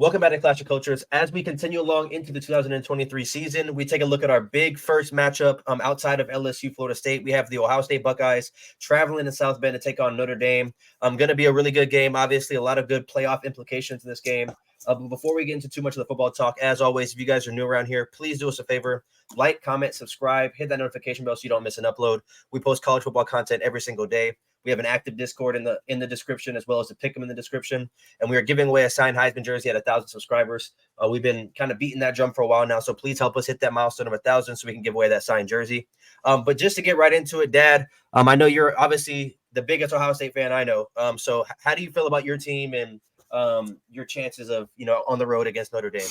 Welcome back to Clash of Cultures. As we continue along into the 2023 season, we take a look at our big first matchup outside of LSU Florida State. We have the Ohio State Buckeyes traveling to South Bend to take on Notre Dame. Going to be a really good game. Obviously, a lot of good playoff implications in this game. But before we get into too much of the football talk, as always, if you guys are new around here, please do us a favor. Like, comment, subscribe, hit that notification bell so you don't miss an upload. We post college football content every single day. We have an active Discord in the description, as well as the pickem in the description. And we are giving away a signed Heisman jersey at 1,000 subscribers. We've been kind of beating that drum for a while now, so please help us hit that milestone of 1,000 so we can give away that signed jersey. But just to get right into it, Dad, I know you're obviously the biggest Ohio State fan I know. So how do you feel about your team and your chances of on the road against Notre Dame?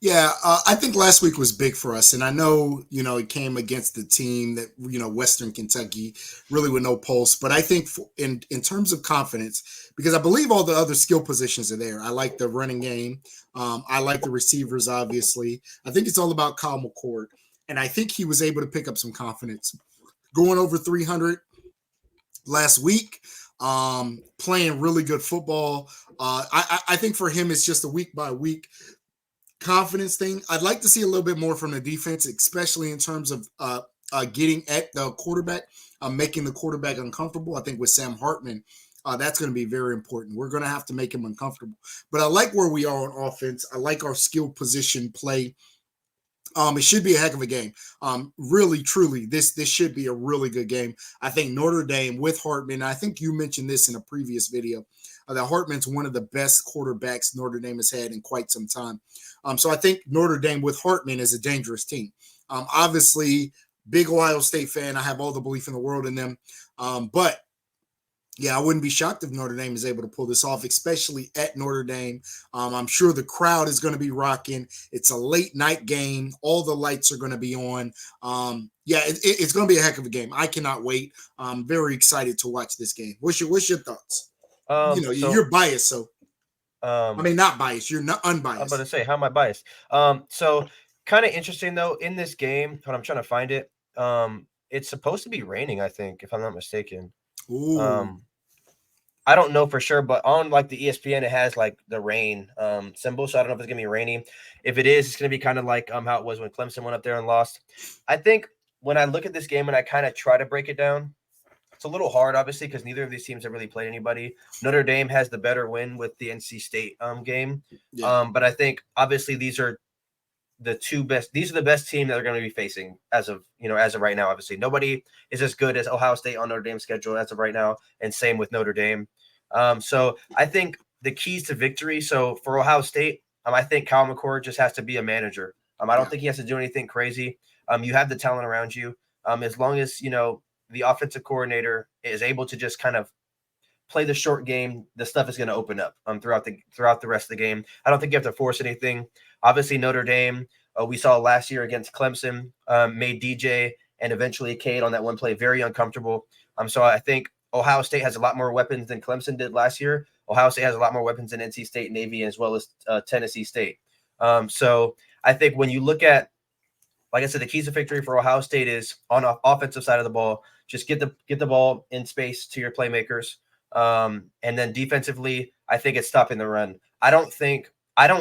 Yeah, I think last week was big for us, and I know it came against the team that Western Kentucky, really with no pulse. But I think in terms of confidence, because I believe all the other skill positions are there. I like the running game. I like the receivers. Obviously, I think it's all about Kyle McCord, and I think he was able to pick up some confidence, going over 300 last week. Playing really good football. I think for him, it's just a week by week confidence thing. I'd like to see a little bit more from the defense, especially in terms of getting at the quarterback, making the quarterback uncomfortable. I think with Sam Hartman, that's going to be very important. We're going to have to make him uncomfortable. But I like where we are on offense. I like our skill position play. It should be a heck of a game. Really, truly, this should be a really good game. I think Notre Dame with Hartman, I think you mentioned this in a previous video, that Hartman's one of the best quarterbacks Notre Dame has had in quite some time. So I think Notre Dame with Hartman is a dangerous team. Obviously, big Ohio State fan. I have all the belief in the world in them. But yeah, I wouldn't be shocked if Notre Dame is able to pull this off, especially at Notre Dame. I'm sure the crowd is going to be rocking. It's a late night game. All the lights are going to be on. It's going to be a heck of a game. I cannot wait. I'm very excited to watch this game. What's your thoughts? You're biased, so I mean, not biased. You're not unbiased. I'm about to say, how am I biased? So kind of interesting though in this game. When I'm trying to find it, it's supposed to be raining. I think, if I'm not mistaken. Ooh. I don't know for sure, but on like the ESPN, it has like the rain symbol. So I don't know if it's gonna be rainy. If it is, it's gonna be kind of like how it was when Clemson went up there and lost. I think when I look at this game and I kind of try to break it down, it's a little hard, obviously, because neither of these teams have really played anybody. Notre Dame has the better win with the NC State game. Yeah. But I think obviously these are the two best. These are the best team that they're going to be facing as of right now. Obviously, nobody is as good as Ohio State on Notre Dame's schedule as of right now, and same with Notre Dame. So I think the keys to victory. So for Ohio State, I think Kyle McCord just has to be a manager. I don't think he has to do anything crazy. You have the talent around you. As long as the offensive coordinator is able to just kind of play the short game, the stuff is going to open up throughout the rest of the game. I don't think you have to force anything. Obviously, Notre Dame, we saw last year against Clemson, made DJ and eventually Cade on that one play very uncomfortable. So I think Ohio State has a lot more weapons than Clemson did last year. Ohio State has a lot more weapons than NC State, Navy, as well as Tennessee State. So I think when you look at, like I said, the keys to victory for Ohio State is on the offensive side of the ball. Just get the ball in space to your playmakers. And then defensively, I think it's stopping the run. I don't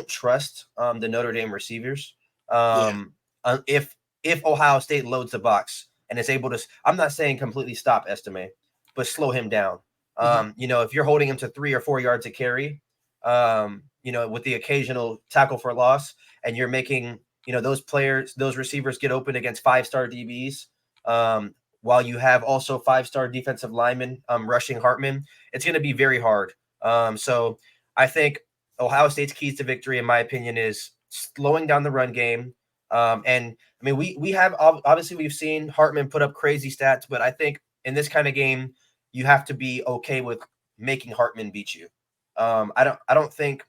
trust the Notre Dame receivers. If Ohio State loads the box and is able to, I'm not saying completely stop Estime, but slow him down. If you're holding him to 3 or 4 yards a carry, with the occasional tackle for loss, and you're making those receivers get open against 5-star DBs, while you have also 5-star defensive linemen rushing Hartman, it's going to be very hard. So I think Ohio State's keys to victory, in my opinion, is slowing down the run game. And I mean, we have obviously we've seen Hartman put up crazy stats, but I think in this kind of game, you have to be okay with making Hartman beat you. I don't think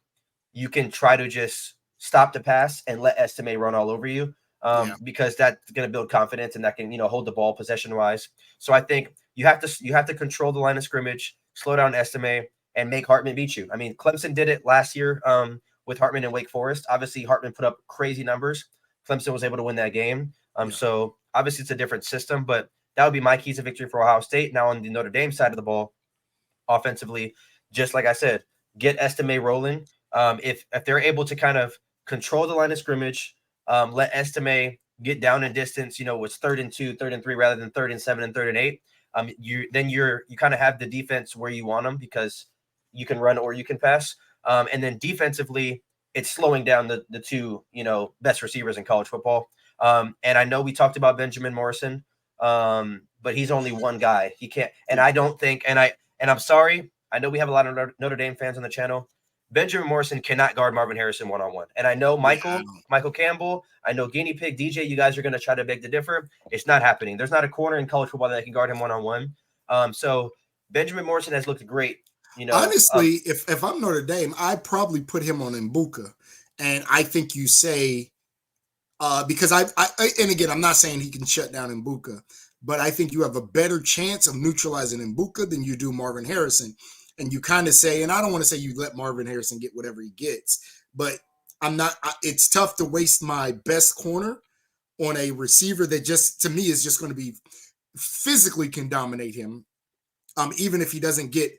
you can try to just stop the pass and let Estime run all over you. Because that's going to build confidence and that can, hold the ball possession wise. So I think you have to control the line of scrimmage, slow down Estime, and make Hartman beat you. I mean, Clemson did it last year with Hartman and Wake Forest. Obviously, Hartman put up crazy numbers. Clemson was able to win that game. So obviously it's a different system, but that would be my keys to victory for Ohio State. Now on the Notre Dame side of the ball, offensively, just like I said, get Estime rolling. If they're able to kind of control the line of scrimmage, let Estime get down in distance, it's 3rd and 2, 3rd and 3 rather than 3rd and 7 and 3rd and 8. You kind of have the defense where you want them because you can run or you can pass. And then defensively, it's slowing down the two best receivers in college football. And I know we talked about Benjamin Morrison, but he's only one guy. He can't. And I don't think. And I'm sorry. I know we have a lot of Notre Dame fans on the channel. Benjamin Morrison cannot guard Marvin Harrison one-on-one. And I know Michael Campbell, I know Guinea Pig, DJ, you guys are going to try to beg to differ. It's not happening. There's not a corner in college football that can guard him one-on-one. So Benjamin Morrison has looked great. Honestly, if I'm Notre Dame, I'd probably put him on Mbuka. And I think you say, because and again, I'm not saying he can shut down Mbuka, but I think you have a better chance of neutralizing Mbuka than you do Marvin Harrison. And you kind of say, and I don't want to say you let Marvin Harrison get whatever he gets, but it's tough to waste my best corner on a receiver that just, to me, is just going to be physically can dominate him. Even if he doesn't get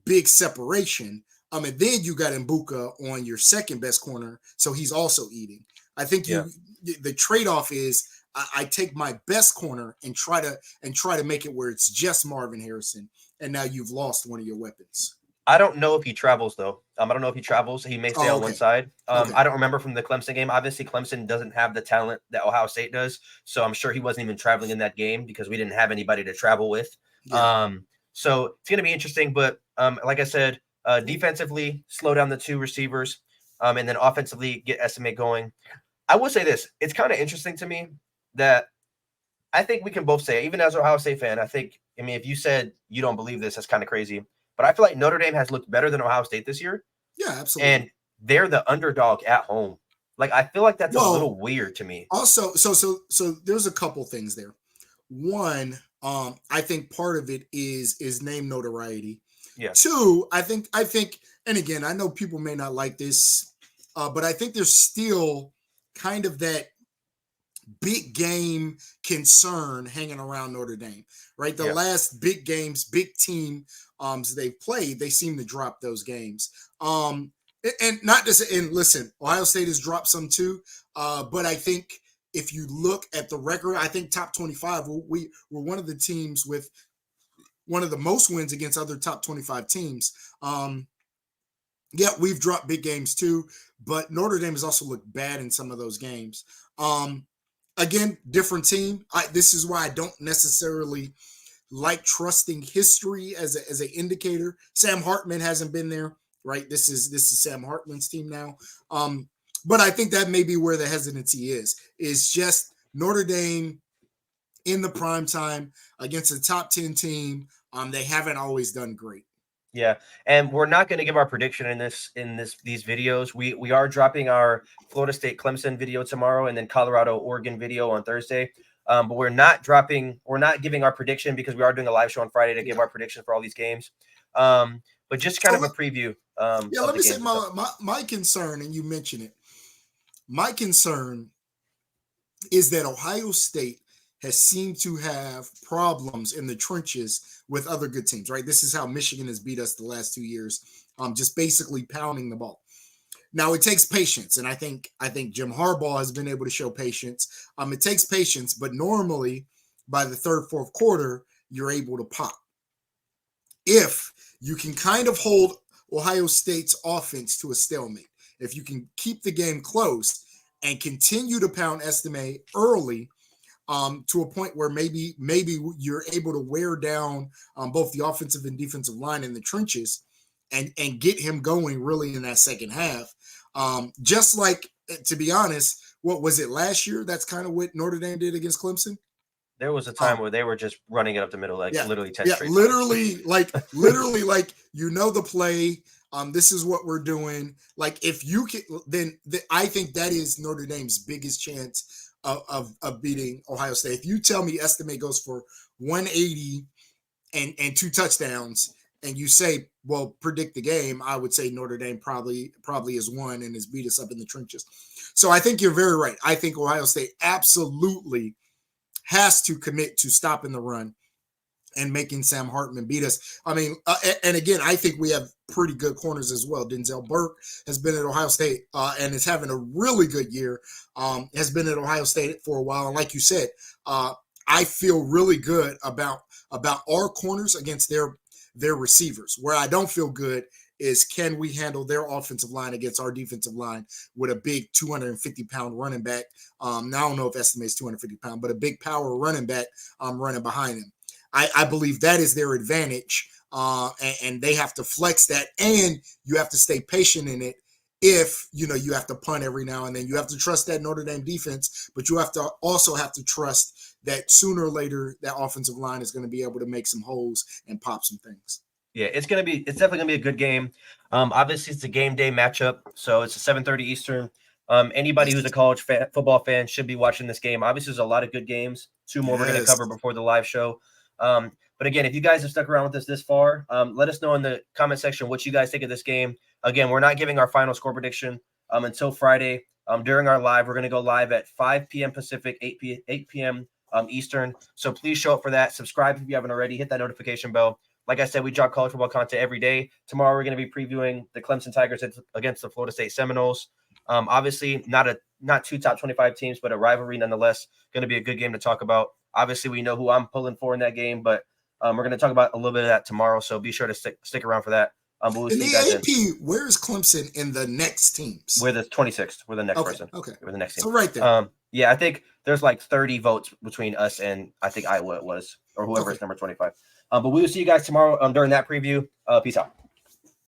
big separation. And then you got Mbuka on your second best corner. So he's also eating. I think the trade-off is I take my best corner and try to make it where it's just Marvin Harrison. And now you've lost one of your weapons. I don't know if he travels, though. I don't know if he travels. He may stay on one side. I don't remember from the Clemson game. Obviously, Clemson doesn't have the talent that Ohio State does. So I'm sure he wasn't even traveling in that game because we didn't have anybody to travel with. Yeah. So it's going to be interesting. But like I said, defensively, slow down the two receivers. And then offensively, get Estimate going. I will say this. It's kind of interesting to me that I think we can both say, even as an Ohio State fan, if you said you don't believe this, that's kind of crazy. But I feel like Notre Dame has looked better than Ohio State this year. Yeah, absolutely. And they're the underdog at home. Like, I feel like that's a little weird to me. Also, so there's a couple things there. One, I think part of it is name notoriety. Yeah. Two, I think, and again, I know people may not like this, but I think there's still kind of that big game concern hanging around Notre Dame, right? The last big games, big team they've played, they seem to drop those games. And not just, and listen, Ohio State has dropped some too, but I think if you look at the record, I think top 25, we're one of the teams with one of the most wins against other top 25 teams. We've dropped big games too, but Notre Dame has also looked bad in some of those games. Again, different team. This is why I don't necessarily like trusting history as an indicator. Sam Hartman hasn't been there, right? This is Sam Hartman's team now. But I think that may be where the hesitancy is just Notre Dame in the prime time against a top 10 team. They haven't always done great. Yeah, and we're not going to give our prediction in these videos. We are dropping our Florida State Clemson video tomorrow, and then Colorado Oregon video on Thursday. But we're not giving our prediction because we are doing a live show on Friday to give our prediction for all these games. But just kind of a preview. Let me say my concern, and you mentioned it. My concern is that Ohio State has seemed to have problems in the trenches with other good teams, right? This is how Michigan has beat us the last 2 years, just basically pounding the ball. Now it takes patience, and I think Jim Harbaugh has been able to show patience. It takes patience, but normally by the third, fourth quarter, you're able to pop. If you can kind of hold Ohio State's offense to a stalemate, if you can keep the game close and continue to pound Estime early, to a point where maybe you're able to wear down both the offensive and defensive line in the trenches and get him going really in that second half. Just like, to be honest, what was it last year? That's kind of what Notre Dame did against Clemson. There was a time where they were just running it up the middle, literally 10 straight literally, like the play. This is what we're doing. Like, if you can, then I think that is Notre Dame's biggest chance of beating Ohio State. If you tell me Estime goes for 180 and 2 touchdowns, and you say, well, predict the game, I would say Notre Dame probably has won and has beat us up in the trenches. So I think you're very right. I think Ohio State absolutely has to commit to stopping the run. and making Sam Hartman beat us. I mean, and again, I think we have pretty good corners as well. Denzel Burke has been at Ohio State and is having a really good year. Has been at Ohio State for a while, and like you said, I feel really good about our corners against their receivers. Where I don't feel good is, can we handle their offensive line against our defensive line with a big 250-pound running back? Now, I don't know if estimates 250 pounds, but a big power running back running behind him. I believe that is their advantage, and they have to flex that, and you have to stay patient in it. If you have to punt every now and then, you have to trust that Notre Dame defense, but you have to also trust that sooner or later that offensive line is going to be able to make some holes and pop some things. Yeah, it's definitely gonna be a good game. Obviously it's a game day matchup, so it's a 7:30 Eastern. Anybody who's a college football fan should be watching this game. Obviously, there's a lot of good games. Two more we're going to cover before the live show. But again, if you guys have stuck around with us this far, let us know in the comment section what you guys think of this game. Again, we're not giving our final score prediction until Friday. During our live, we're going to go live at 5 p.m. Pacific, 8 p.m. Eastern. So please show up for that. Subscribe if you haven't already. Hit that notification bell. Like I said, we drop college football content every day. Tomorrow, we're going to be previewing the Clemson Tigers against the Florida State Seminoles. Obviously, not two top 25 teams, but a rivalry nonetheless. Going to be a good game to talk about. Obviously, we know who I'm pulling for in that game, but we're going to talk about a little bit of that tomorrow. So be sure to stick around for that. We'll in see the you guys AP, where is Clemson in the next teams? We're the 26th. We're the next person. Okay. We're the next team. So right there. Yeah, I think there's like 30 votes between us and I think Iowa it was, or whoever is number 25. But we will see you guys tomorrow during that preview. Peace out.